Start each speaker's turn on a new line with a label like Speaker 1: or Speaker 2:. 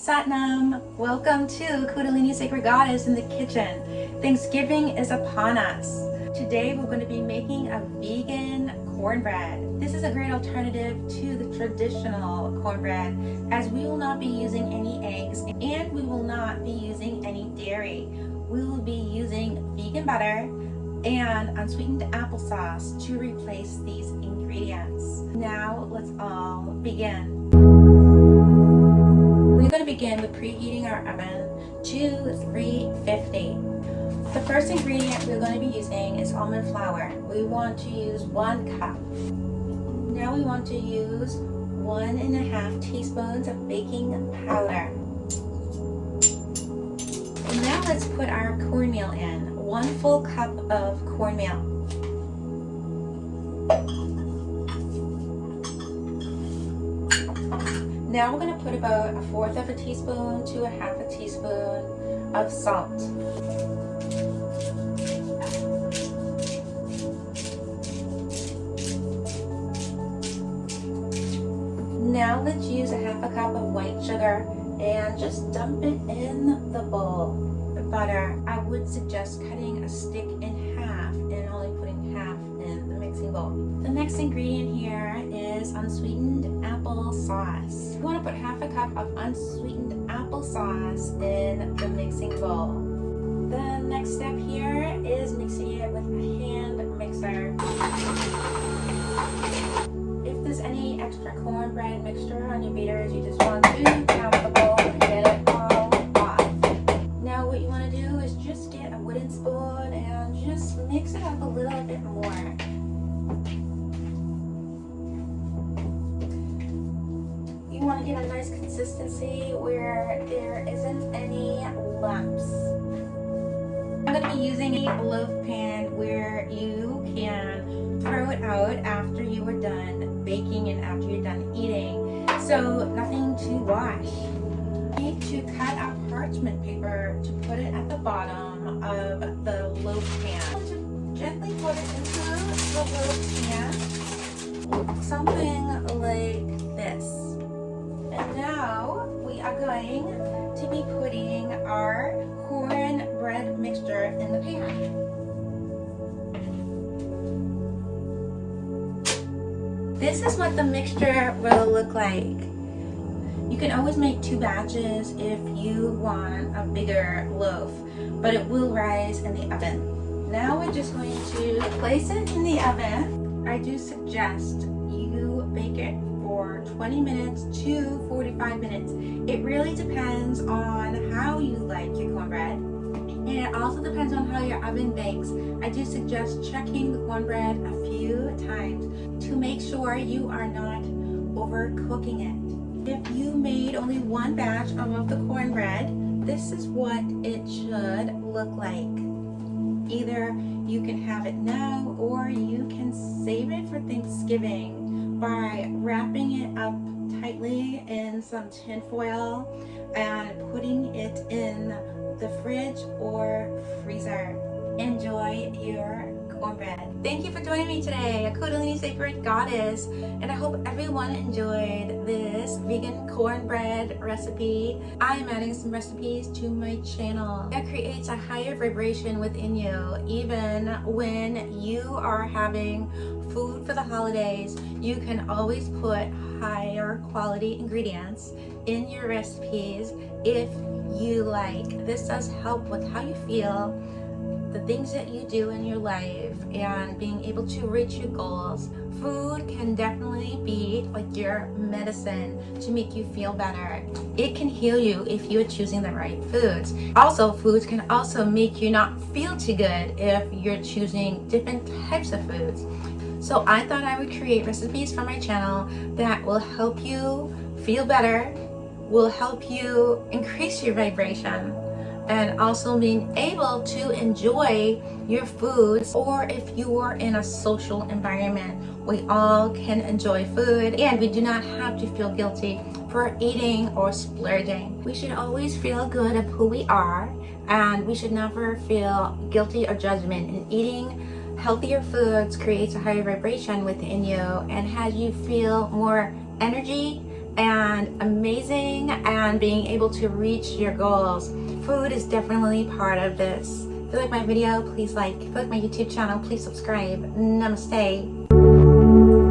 Speaker 1: Satnam. Welcome to Kundalini Sacred Goddess in the kitchen. Thanksgiving is upon us. Today we're going to be making a vegan cornbread. This is a great alternative to the traditional cornbread, as we will not be using any eggs and we will not be using any dairy. We will be using vegan butter and unsweetened applesauce to replace these ingredients. Now let's all begin. We're going to begin with preheating our oven to 350. The first ingredient we're going to be using is almond flour. We want to use 1 cup. Now we want to use 1.5 teaspoons of baking powder. Now let's put our cornmeal in. 1 full cup of cornmeal. Now we're going to put about 1/4 teaspoon to 1/2 teaspoon of salt. Now let's use 1/2 cup of white sugar and just dump it in the bowl. The butter, I would suggest cutting a stick in half and only putting half in the mixing bowl. The next ingredient here is unsweetened applesauce. You want to put 1/2 cup of unsweetened applesauce in the mixing bowl. The next step here is mixing it with a hand mixer. If there's any extra cornbread mixture on your beaters, you just want to tap the bowl and get it all off. Now what you want to do is just get a wooden spoon and just mix it up a little bit more. You want to get a nice consistency where there isn't any lumps. I'm going to be using a loaf pan where you can throw it out after you are done baking and after you're done eating, so nothing to wash. You need to cut out parchment paper to put it at the bottom of the loaf pan. Gently put it into the loaf pan, something like this. And now we are going to be putting our cornbread mixture in the pan. This is what the mixture will look like. You can always make 2 batches if you want a bigger loaf, but it will rise in the oven. Now we're just going to place it in the oven. I do suggest you bake it for 20 minutes to 45 minutes. It really depends on how you like your cornbread, and it also depends on how your oven bakes. I do suggest checking the cornbread a few times to make sure you are not overcooking it. If you made only 1 batch of the cornbread, this is what it should look like. Either you can have it now or you can save it for Thanksgiving by wrapping it up tightly in some tin foil and putting it in the fridge or freezer. Enjoy your cornbread. Thank you for joining me today, a Kundalini Sacred Goddess, and I hope everyone enjoyed this vegan cornbread recipe. I am adding some recipes to my channel that creates a higher vibration within you. Even when you are having food for the holidays, you can always put higher quality ingredients in your recipes if you like. This does help with how you feel, the things that you do in your life, and being able to reach your goals. Food can definitely be like your medicine to make you feel better. It can heal you if you're choosing the right foods. Also, foods can also make you not feel too good if you're choosing different types of foods. So I thought I would create recipes for my channel that will help you feel better, will help you increase your vibration, and also being able to enjoy your foods. Or if you are in a social environment, we all can enjoy food and we do not have to feel guilty for eating or splurging. We should always feel good of who we are, and we should never feel guilty or judgment. And eating healthier foods creates a higher vibration within you and has you feel more energy and amazing and being able to reach your goals. Food is definitely part of this. If you like my video, please like. If you like my YouTube channel, please subscribe. Namaste.